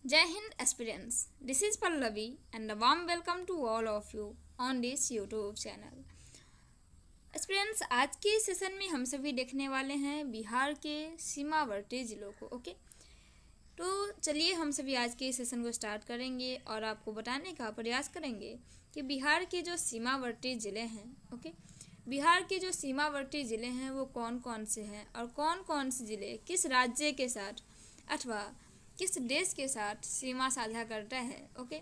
Jai Hind aspirants, this is Pallavi and a warm welcome to all of you on this YouTube channel. Aspirants, आज के session में हम सभी देखने वाले हैं बिहार के सीमावर्ती ज़िलों को। ओके, तो चलिए हम सभी आज के सेशन को स्टार्ट करेंगे और आपको बताने का प्रयास करेंगे कि बिहार के जो सीमावर्ती ज़िले हैं, ओके, बिहार के जो सीमावर्ती ज़िले हैं वो कौन कौन से हैं और कौन कौन से ज़िले किस राज्य के साथ अथवा किस देश के साथ सीमा साझा करता है। ओके,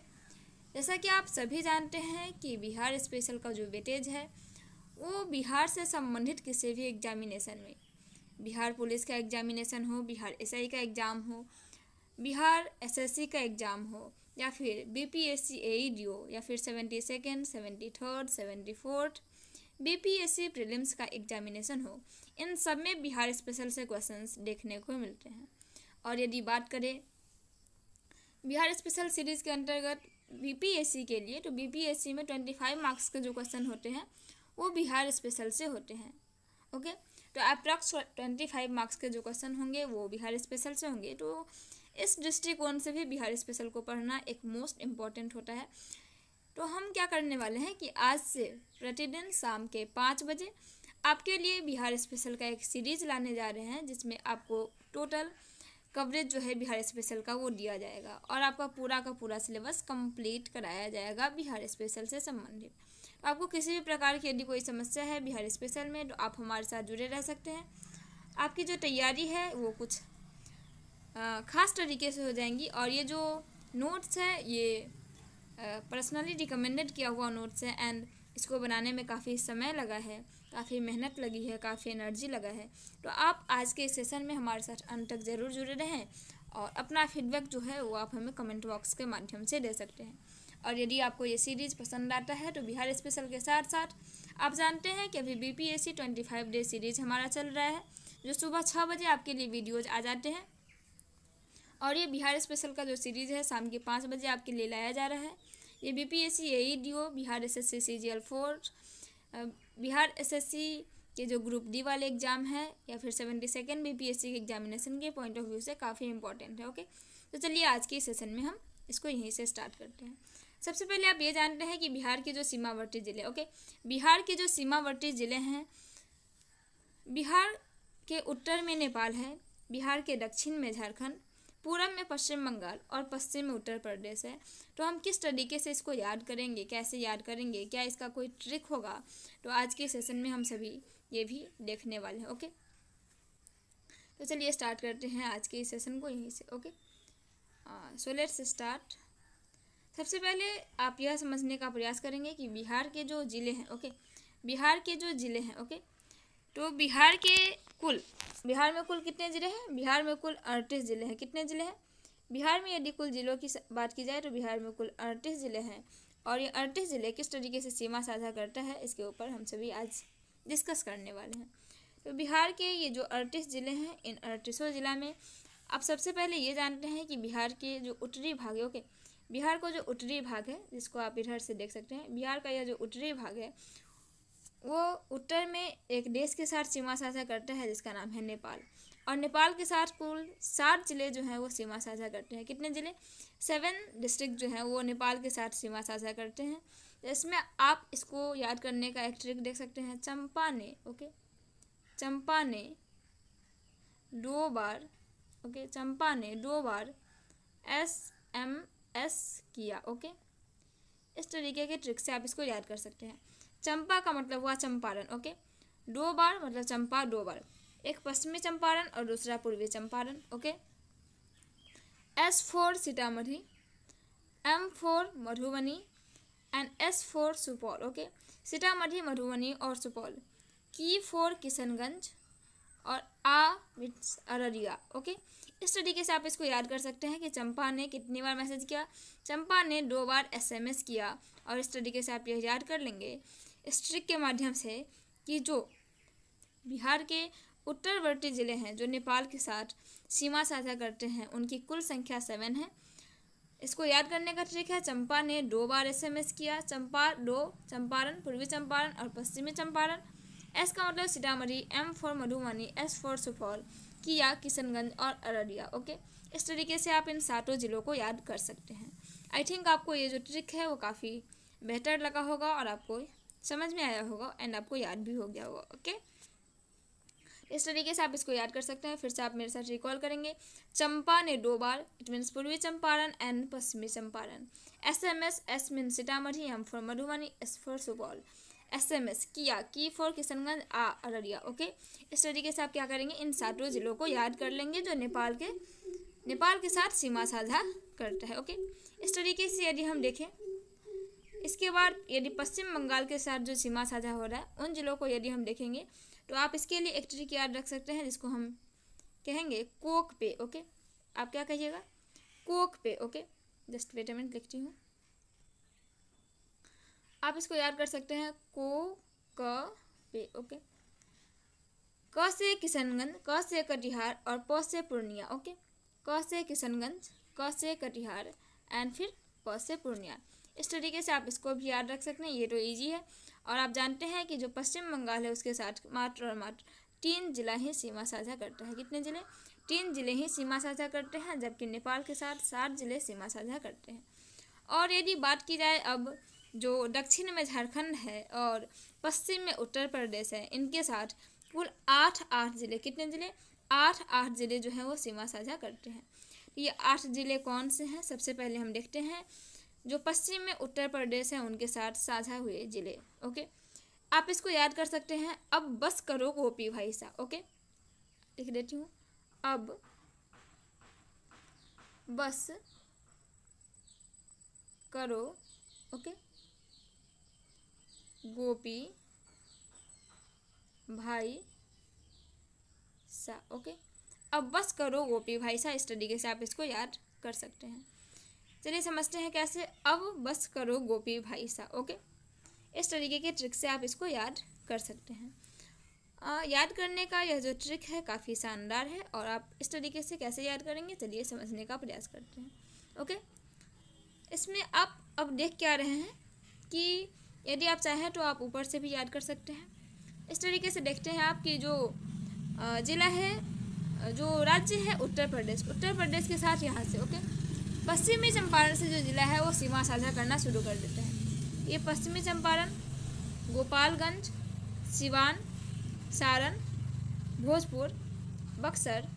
जैसा कि आप सभी जानते हैं कि बिहार स्पेशल का जो वेटेज है वो बिहार से संबंधित किसी भी एग्जामिनेशन में, बिहार पुलिस का एग्जामिनेशन हो, बिहार एसआई का एग्ज़ाम हो, बिहार एसएससी का एग्ज़ाम हो, या फिर बीपीएससी एईडीओ, या फिर 72nd, 73rd, 74th BPSC prelims का एग्जामिनेशन हो, इन सब में बिहार स्पेशल से क्वेश्चंस देखने को मिलते हैं। और यदि बात करें बिहार स्पेशल सीरीज़ के अंतर्गत बीपीएससी के लिए, तो बीपीएससी में 25 मार्क्स के जो क्वेश्चन होते हैं वो बिहार स्पेशल से होते हैं। ओके, तो अप्रॉक्स 25 मार्क्स के जो क्वेश्चन होंगे वो बिहार स्पेशल से होंगे। तो इस दृष्टिकोण से भी बिहार स्पेशल को पढ़ना एक मोस्ट इम्पॉर्टेंट होता है। तो हम क्या करने वाले हैं कि आज से प्रतिदिन शाम के 5 बजे आपके लिए बिहार स्पेशल का एक सीरीज़ लाने जा रहे हैं, जिसमें आपको टोटल कवरेज जो है बिहार स्पेशल का वो दिया जाएगा और आपका पूरा का पूरा सिलेबस कंप्लीट कराया जाएगा बिहार स्पेशल से संबंधित। तो आपको किसी भी प्रकार की यदि कोई समस्या है बिहार स्पेशल में तो आप हमारे साथ जुड़े रह सकते हैं। आपकी जो तैयारी है वो कुछ ख़ास तरीके से हो जाएंगी। और ये जो नोट्स है ये पर्सनली रिकमेंडेड किया हुआ नोट्स है एंड इसको बनाने में काफ़ी समय लगा है, काफ़ी मेहनत लगी है, काफ़ी एनर्जी लगा है। तो आप आज के सेशन में हमारे साथ अंत तक ज़रूर जुड़े रहें और अपना फीडबैक जो है वो आप हमें कमेंट बॉक्स के माध्यम से दे सकते हैं। और यदि आपको ये सीरीज़ पसंद आता है तो बिहार स्पेशल के साथ साथ आप जानते हैं कि अभी बीपीएससी 25 डे सीरीज़ हमारा चल रहा है, जो सुबह 6 बजे आपके लिए वीडियोज़ आ जाते हैं। और ये बिहार स्पेशल का जो सीरीज़ है शाम के 5 बजे आपके लिए लाया जा रहा है। ये BPSC AEDO, Bihar SSC CGL 4, Bihar SSC के जो ग्रुप डी वाले एग्ज़ाम है, या फिर 72nd बीपीएससी के एग्जामिनेशन के पॉइंट ऑफ व्यू से काफ़ी इंपॉर्टेंट है। ओके, तो चलिए आज के सेशन में हम इसको यहीं से स्टार्ट करते हैं। सबसे पहले आप ये जानते हैं कि बिहार के जो सीमावर्ती ज़िले, ओके, बिहार के जो सीमावर्ती ज़िले हैं, बिहार के उत्तर में नेपाल है, बिहार के दक्षिण में झारखंड, पूरब में पश्चिम बंगाल और पश्चिम में उत्तर प्रदेश है। तो हम किस तरीके से इसको याद करेंगे, कैसे याद करेंगे, क्या इसका कोई ट्रिक होगा, तो आज के सेशन में हम सभी ये भी देखने वाले हैं। ओके, तो चलिए स्टार्ट करते हैं आज के इस सेशन को यहीं से। Okay, so let's start. सबसे पहले आप यह समझने का प्रयास करेंगे कि बिहार के जो ज़िले हैं, ओके, बिहार के जो ज़िले हैं, ओके, तो बिहार में कुल कितने ज़िले हैं? बिहार में कुल 38 ज़िले हैं। कितने ज़िले हैं बिहार में? यदि कुल ज़िलों की बात की जाए तो बिहार में कुल 38 ज़िले हैं। और ये 38 ज़िले किस तरीके से सीमा साझा करता है इसके ऊपर हम सभी आज डिस्कस करने वाले हैं। तो बिहार के ये जो 38 ज़िले हैं, इन 38 ज़िला में आप सबसे पहले ये जानते हैं कि बिहार के जो उत्तरी भाग है, ओके, बिहार का जो उत्तरी भाग है जिसको आप इधर से देख सकते हैं, बिहार का यह जो उत्तरी भाग है वो उत्तर में एक देश के साथ सीमा साझा करता है जिसका नाम है नेपाल। और नेपाल के साथ कुल 7 ज़िले जो हैं वो सीमा साझा करते हैं। कितने ज़िले? 7 डिस्ट्रिक्ट जो हैं वो नेपाल के साथ सीमा साझा करते हैं। इसमें आप इसको याद करने का एक ट्रिक देख सकते हैं, चंपा ने, ओके, चंपा ने 2 बार, ओके, चंपा ने 2 बार SMS किया। ओके, इस तरीके के ट्रिक से आप इसको याद कर सकते हैं। चंपा का मतलब हुआ चंपारण, ओके, 2 बार मतलब चंपा 2 बार, एक पश्चिमी चंपारण और दूसरा पूर्वी Champaran. Okay, S for Sitamarhi, M for Madhubani and S for Supaul. Okay, Sitamarhi, Madhubani और सुपौल। K for किशनगंज और A मीन्स अररिया। ओके, इस तरीके से आप इसको याद कर सकते हैं कि चंपा ने कितनी बार मैसेज किया? चंपा ने 2 बार SMS किया। और इस तरीके से आप यह याद कर लेंगे इस ट्रिक के माध्यम से कि जो बिहार के उत्तरवर्ती ज़िले हैं जो नेपाल के साथ सीमा साझा करते हैं उनकी कुल संख्या 7 है। इसको याद करने का ट्रिक है, चंपा ने 2 बार SMS किया, चंपा 2 चंपारण, पूर्वी चंपारण और पश्चिमी चंपारण। S का मतलब Sitamarhi, M for Madhubani, S for Supaul, किया किशनगंज और अररिया। ओके, इस तरीके से आप इन 7 जिलों को याद कर सकते हैं। आई थिंक आपको ये जो ट्रिक है वो काफ़ी बेहतर लगा होगा और आपको समझ में आया होगा एंड आपको याद भी हो गया होगा। ओके, इस तरीके से आप इसको याद कर सकते हैं। फिर से आप मेरे साथ रिकॉल करेंगे। चंपा ने 2 बार, इट मीन्स पूर्वी चंपारण एंड पश्चिमी Champaran. SMS, S mean Sitamarhi, M for Madhubani, S for Supaul. SMS किया, की फॉर किशनगंज, अररिया। ओके, इस तरीके से आप क्या करेंगे, इन 7 जिलों को याद कर लेंगे जो नेपाल के साथ सीमा साझा करता है। ओके, इस तरीके से यदि हम देखें, इसके बाद यदि पश्चिम बंगाल के साथ जो सीमा साझा हो रहा है उन जिलों को यदि हम देखेंगे तो आप इसके लिए एक ट्रिक याद रख सकते हैं जिसको हम कहेंगे कोक पे। ओके, आप क्या कहिएगा, कोक पे। Okay, just wait a minute, लिखती हूँ। आप इसको याद कर सकते हैं, क पे। ओके, क से किशनगंज, क से कटिहार और प से पूर्णिया। ओके, क से किशनगंज, क से कटिहार एंड फिर प से पूर्णिया। इस तरीके से आप इसको भी याद रख सकते हैं। ये तो इजी है। और आप जानते हैं कि जो पश्चिम बंगाल है उसके साथ मात्र और मात्र 3 जिला ही सीमा साझा करता है। कितने जिले? 3 जिले ही सीमा साझा करते हैं, जबकि नेपाल के साथ 7 जिले सीमा साझा करते हैं। और यदि बात की जाए अब जो दक्षिण में झारखंड है और पश्चिम में उत्तर प्रदेश है, इनके साथ कुल 8 जिले, कितने जिले? 8 जिले जो हैं वो सीमा साझा करते हैं। ये 8 जिले कौन से हैं? सबसे पहले हम देखते हैं जो पश्चिम में उत्तर प्रदेश है उनके साथ साझा हुए जिले। ओके, आप इसको याद कर सकते हैं। अब बस करो गोपी भाई सा। ओके, लिख देती हूँ। अब बस करो, ओके, गोपी भाई सा। ओके, अब बस करो गोपी भाई सा। इस तरीके से आप इसको याद कर सकते हैं। चलिए समझते हैं कैसे। अब बस करो गोपी भाई सा। ओके, इस तरीके के ट्रिक से आप इसको याद कर सकते हैं। याद करने का यह जो ट्रिक है काफ़ी शानदार है और आप इस तरीके से कैसे याद करेंगे, चलिए समझने का प्रयास करते हैं। ओके, इसमें आप अब देख क्या रहे हैं कि यदि आप चाहें तो आप ऊपर से भी याद कर सकते हैं। इस तरीके से देखते हैं आप कि जो जिला है, जो राज्य है उत्तर प्रदेश के साथ यहाँ से, ओके, पश्चिमी चंपारण से जो जिला है वो सीमा साझा करना शुरू कर देते हैं। ये पश्चिमी चंपारण, गोपालगंज, सिवान, सारण, भोजपुर, बक्सर,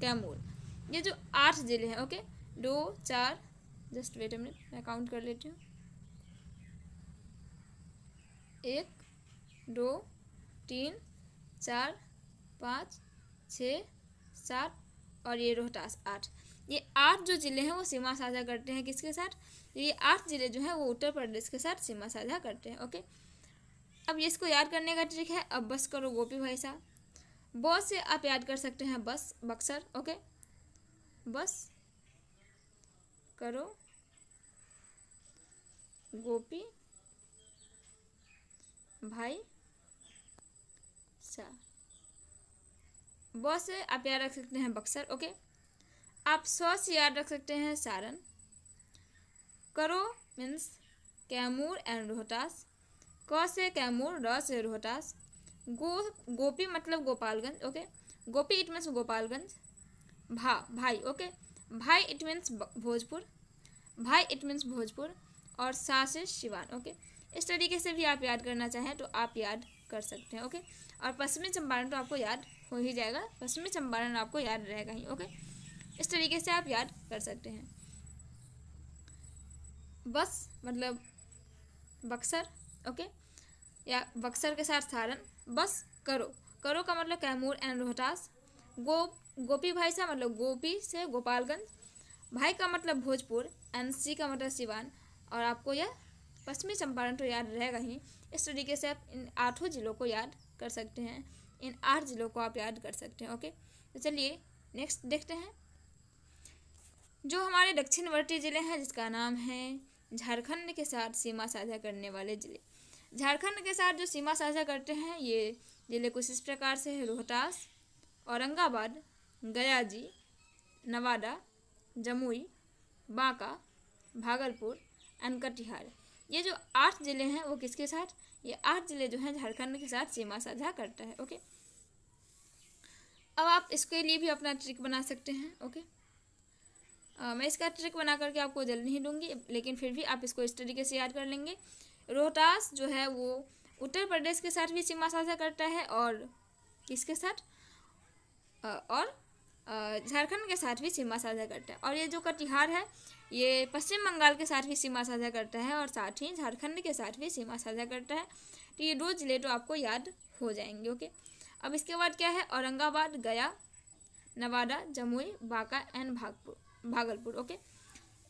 कैमूर, ये जो 8 जिले हैं। Okay, 2 4, just wait a minute, मैं काउंट कर लेती हूँ। 1 2 3 4 5 6 7 और ये रोहतास 8। ये 8 जो जिले हैं वो सीमा साझा करते हैं किसके साथ? ये 8 जिले जो हैं वो उत्तर प्रदेश के साथ सीमा साझा करते हैं। ओके, अब ये इसको याद करने का ट्रिक है। अब बस करो गोपी भाई साहब, बस से आप याद कर सकते हैं बस, बक्सर। ओके, बस करो गोपी भाई सा। बस से आप याद रख सकते हैं बक्सर। ओके, आप से याद रख सकते हैं सारण। करो मीन्स कैमूर एंड रोहतास। क से कैमूर, र से रोहतास। गोपी मतलब Gopalganj. Okay, Gopi it means Gopalganj. भाई, ओके, भाई इट मीन्स भोजपुर, भाई इट मीन्स भोजपुर। और सा से सिवान। ओके, इस तरीके से भी आप याद करना चाहें तो आप याद कर सकते हैं। ओके, और पश्चिमी चंपारण तो आपको याद हो ही जाएगा, पश्चिमी चंपारण आपको याद रहेगा ही। ओके, इस तरीके से आप याद कर सकते हैं। बस मतलब बक्सर। ओके, या बक्सर के साथ सारण। बस करो का मतलब कैमूर एंड रोहतास। गोपी भाई सा मतलब गोपी से गोपालगंज। भाई का मतलब भोजपुर एंड सी का मतलब सिवान। और आपको यह पश्चिमी चंपारण तो याद रहेगा ही। इस तरीके से आप इन 8 जिलों को याद कर सकते हैं, इन 8 जिलों को आप याद कर सकते हैं। ओके, तो चलिए नेक्स्ट देखते हैं। जो हमारे दक्षिणवर्ती जिले हैं जिसका नाम है झारखंड के साथ सीमा साझा करने वाले जिले। झारखंड के साथ जो सीमा साझा करते हैं ये जिले कुछ इस प्रकार से है: रोहतास, औरंगाबाद, गया जी, नवादा, जमुई, बांका, भागलपुर एंड कटिहार। ये जो 8 जिले हैं वो किसके साथ? ये 8 जिले जो हैं झारखंड के साथ सीमा साझा करता है। ओके, अब आप इसके लिए भी अपना ट्रिक बना सकते हैं। ओके, मैं इसका ट्रिक बना करके आपको जल्द नहीं दूंगी, लेकिन फिर भी आप इसको इस तरीके से याद कर लेंगे। रोहतास जो है वो उत्तर प्रदेश के साथ भी सीमा साझा करता है, और किसके साथ, और झारखंड के साथ भी सीमा साझा करता है। और ये जो कटिहार है ये पश्चिम बंगाल के साथ भी सीमा साझा करता है, और साथ ही झारखंड के साथ भी सीमा साझा करता है। तो ये 2 जिले तो आपको याद हो जाएंगे। ओके, अब इसके बाद क्या है, औरंगाबाद, गया, नवादा, जमुई, बांका एंड भागलपुर। ओके,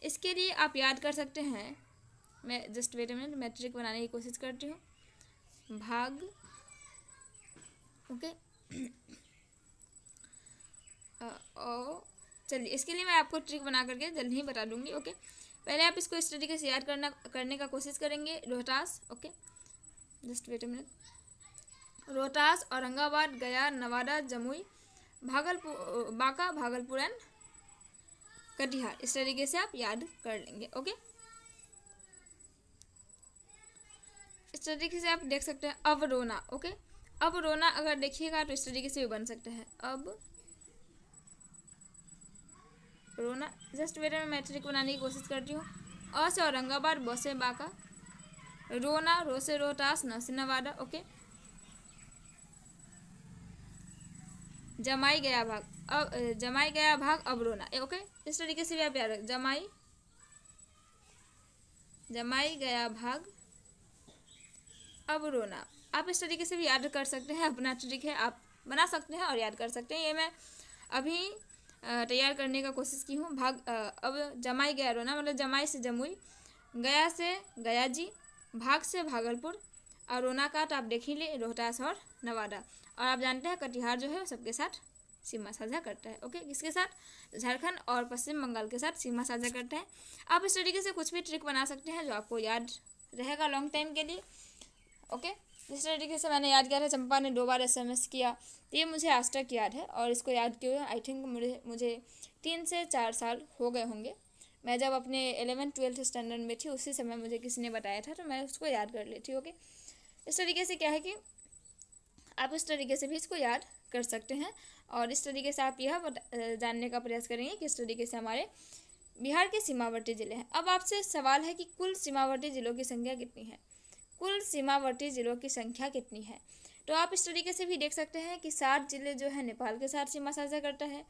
इसके लिए आप याद कर सकते हैं, मैं जस्ट वेट अ मिनट, मैं ट्रिक बनाने की कोशिश करती हूँ। ओके, चलिए इसके लिए मैं आपको ट्रिक बना करके जल्द ही बता दूंगी। ओके, पहले आप इसको इस तरीके से याद करने का कोशिश करेंगे। Rohtas, okay just wait a minute, Rohtas, Aurangabad, Gaya, Nawada, Jamui, Bhagalpur, Banka, Bhagalpur and Katihar, इस तरीके से आप याद कर लेंगे। ओके, इस तरीके से आप देख सकते हैं। अब रोना, ओके, अब रोना अगर देखिएगा तो इस तरीके से भी बन सकता है, अब रोना। जस्ट वेट में मैट्रिक बनाने की कोशिश करती हूँ। अ से औरंगाबाद, ब से बांका, रोना, रो से रोहतास, न से नवादा। ओके, जमाई गया भाग, अब जमाई गया भाग, अब रोना। ओके, इस तरीके से भी आप याद रखें, जमाई गया भाग, अब रोना। आप इस तरीके से भी याद कर सकते हैं, अपना ट्रिक है, आप बना सकते हैं और याद कर सकते हैं। ये मैं अभी तैयार करने का कोशिश की हूँ। अब जमाई गया रोना, मतलब जमाई से जमुई, गया से गया जी, भाग से भागलपुर, और रोना का तो आप देख ही ले, रोहतास और नवादा। और आप जानते हैं कटिहार जो है सबके साथ सीमा साझा करता है। ओके, किसके साथ, झारखंड और पश्चिम बंगाल के साथ सीमा साझा करता है। आप इस तरीके से कुछ भी ट्रिक बना सकते हैं जो आपको याद रहेगा लॉन्ग टाइम के लिए। ओके, जिस तरीके से मैंने याद किया था, चंपा ने 2 बार SMS किया, तो ये मुझे आज तक याद है, और इसको याद किए हुए आई थिंक मुझे 3 से 4 साल हो गए होंगे। मैं जब अपने 11th-12th स्टैंडर्ड में थी उसी समय मुझे किसी ने बताया था, तो मैं उसको याद कर लेती। ओके, इस तरीके से क्या है कि आप इस तरीके से भी इसको याद कर सकते हैं, और इस तरीके से आप यह जानने का प्रयास करेंगे किस तरीके से हमारे बिहार के सीमावर्ती ज़िले हैं। अब आपसे सवाल है कि कुल सीमावर्ती ज़िलों की संख्या कितनी है, कुल सीमावर्ती ज़िलों की संख्या कितनी है। तो आप इस तरीके से भी देख सकते हैं कि 7 ज़िले जो है नेपाल के साथ सीमा साझा करता है,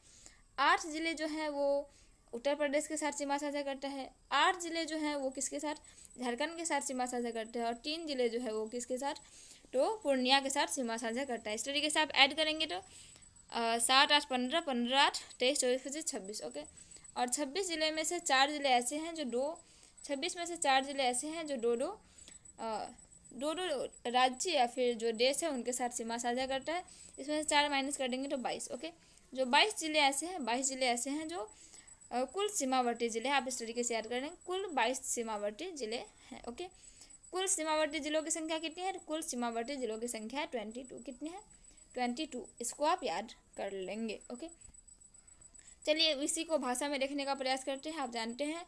8 ज़िले जो हैं वो उत्तर प्रदेश के साथ सीमा साझा करता है, 8 ज़िले जो हैं वो किसके साथ, झारखंड के साथ सीमा साझा करते हैं, और 3 ज़िले जो है वो किसके साथ, तो पूर्णिया के साथ सीमा साझा करता है। इस तरीके से आप ऐड करेंगे तो 7, 8, 15, 15, 8, 23, 24, 25, 26। ओके, और 26 ज़िले में से 4 ज़िले ऐसे हैं जो 26 में से 4 ज़िले ऐसे हैं जो दो राज्य या फिर जो देश है उनके साथ सीमा साझा करता है। इसमें से 4 माइनस कर देंगे तो 22। ओके, जो 22 ज़िले ऐसे हैं जो कुल सीमावर्ती ज़िले हैं। आप इस तरीके से याद कर लेंगे, कुल 22 सीमावर्ती ज़िले हैं। ओके, कुल सीमावर्ती ज़िलों की संख्या कितनी है, कुल सीमावर्ती ज़िलों की संख्या है 22। कितनी है, 22। इसको आप याद कर लेंगे। ओके, चलिए इसी को भाषा में देखने का प्रयास करते हैं। आप जानते हैं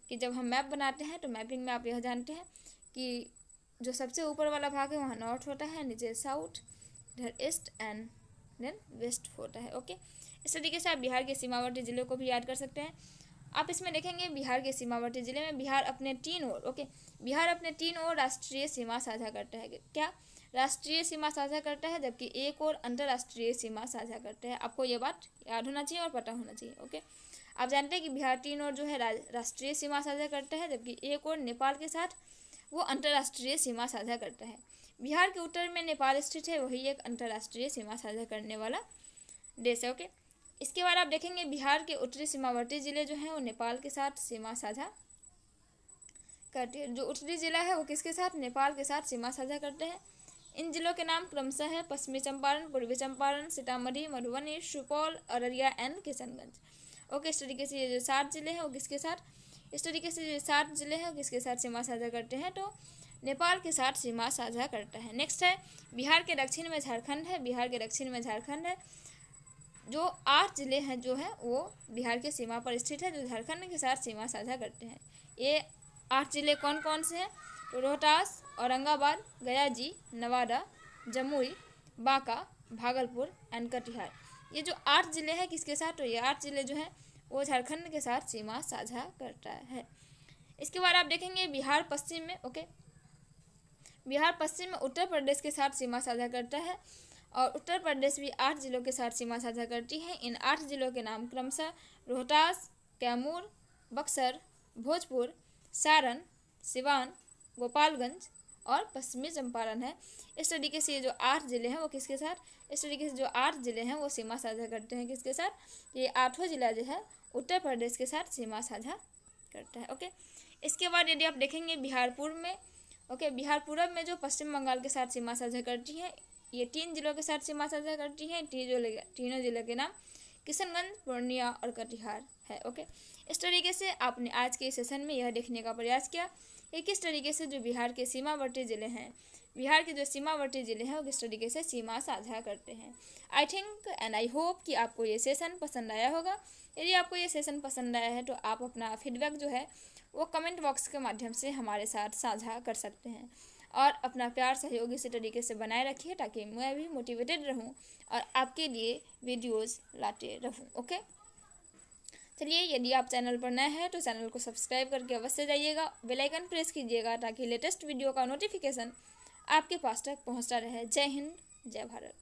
कि जब हम मैप बनाते हैं तो मैपिंग में आप यह जानते हैं कि जो सबसे ऊपर वाला भाग है वहाँ नॉर्थ होता है, नीचे साउथ, इधर ईस्ट एंड देन वेस्ट होता है। ओके, इस तरीके से आप बिहार के सीमावर्ती ज़िलों को भी याद कर सकते हैं। आप इसमें देखेंगे बिहार के सीमावर्ती ज़िले में बिहार अपने 3 ओर, ओके, बिहार अपने 3 ओर राष्ट्रीय सीमा साझा करता है। क्या, राष्ट्रीय सीमा साझा करता है, जबकि एक और अंतर्राष्ट्रीय सीमा साझा करता है। आपको ये बात याद होना चाहिए और पता होना चाहिए। ओके, आप जानते हैं कि बिहार 3 ओर जो है राष्ट्रीय सीमा साझा करता है, जबकि एक और नेपाल के साथ वो अंतर्राष्ट्रीय सीमा साझा करता है। बिहार के उत्तर में नेपाल स्थित है, वही एक अंतर्राष्ट्रीय सीमा साझा करने वाला देश है। ओके, इसके बाद आप देखेंगे बिहार के उत्तरी सीमावर्ती ज़िले जो हैं वो नेपाल के साथ सीमा साझा करते हैं। जो उत्तरी ज़िला है वो किसके साथ, नेपाल के साथ सीमा साझा करते हैं। इन जिलों के नाम क्रमशः है पश्चिमी चंपारण, पूर्वी चंपारण, सीतामढ़ी, मधुबनी, सुपौल, अररिया एंड किशनगंज। ओके, इस तरीके से ये जो 7 ज़िले हैं वो किसके साथ, इस तरीके से जो 7 ज़िले हैं किसके साथ सीमा साझा करते हैं, तो नेपाल के साथ सीमा साझा करता है। नेक्स्ट है बिहार के दक्षिण में झारखंड है, बिहार के दक्षिण में झारखंड है। जो 8 ज़िले हैं जो है वो बिहार के सीमा पर स्थित है, जो झारखंड के साथ सीमा साझा करते हैं। ये 8 ज़िले कौन कौन से हैं, तो रोहतास, औरंगाबाद, गया जी, नवादा, जमुई, बांका, भागलपुर एंड कटिहार। ये जो 8 ज़िले हैं किसके साथ, तो ये 8 ज़िले जो हैं वो झारखंड के साथ सीमा साझा करता है। इसके बाद आप देखेंगे बिहार पश्चिम में, ओके, बिहार पश्चिम में उत्तर प्रदेश के साथ सीमा साझा करता है और उत्तर प्रदेश भी 8 जिलों के साथ सीमा साझा करती है। इन 8 जिलों के नाम क्रमशः रोहतास, कैमूर, बक्सर, भोजपुर, सारण, सिवान, गोपालगंज और पश्चिमी चंपारण है। इस तरीके से ये जो 8 जिले हैं वो किसके साथ, इस तरीके से जो 8 जिले हैं वो सीमा साझा करते हैं किसके साथ, ये 8वां जिला जो है उत्तर प्रदेश के साथ सीमा साझा करता है। ओके, इसके बाद यदि आप देखेंगे बिहार पूर्व में, ओके, बिहार पूर्व में जो पश्चिम बंगाल के साथ सीमा साझा करती है, ये 3 जिलों के साथ सीमा साझा करती है। तीनों जिलों के नाम किशनगंज, पूर्णिया और कटिहार है। ओके, इस तरीके से आपने आज के सेशन में यह देखने का प्रयास किया कि किस तरीके से जो बिहार के सीमावर्ती ज़िले हैं, बिहार के जो सीमावर्ती ज़िले हैं वो किस तरीके से सीमा साझा करते हैं। I think and I hope कि आपको ये सेशन पसंद आया होगा। यदि आपको ये सेशन पसंद आया है तो आप अपना फीडबैक जो है वो कमेंट बॉक्स के माध्यम से हमारे साथ साझा कर सकते हैं और अपना प्यार सहयोग इसी तरीके से बनाए रखिए ताकि मैं भी मोटिवेटेड रहूं और आपके लिए वीडियोस लाते रहूं। ओके, चलिए, यदि आप चैनल पर नए हैं तो चैनल को सब्सक्राइब करके अवश्य जाइएगा, बेल आइकन प्रेस कीजिएगा ताकि लेटेस्ट वीडियो का नोटिफिकेशन आपके पास तक पहुंचता रहे। जय हिंद, जय भारत।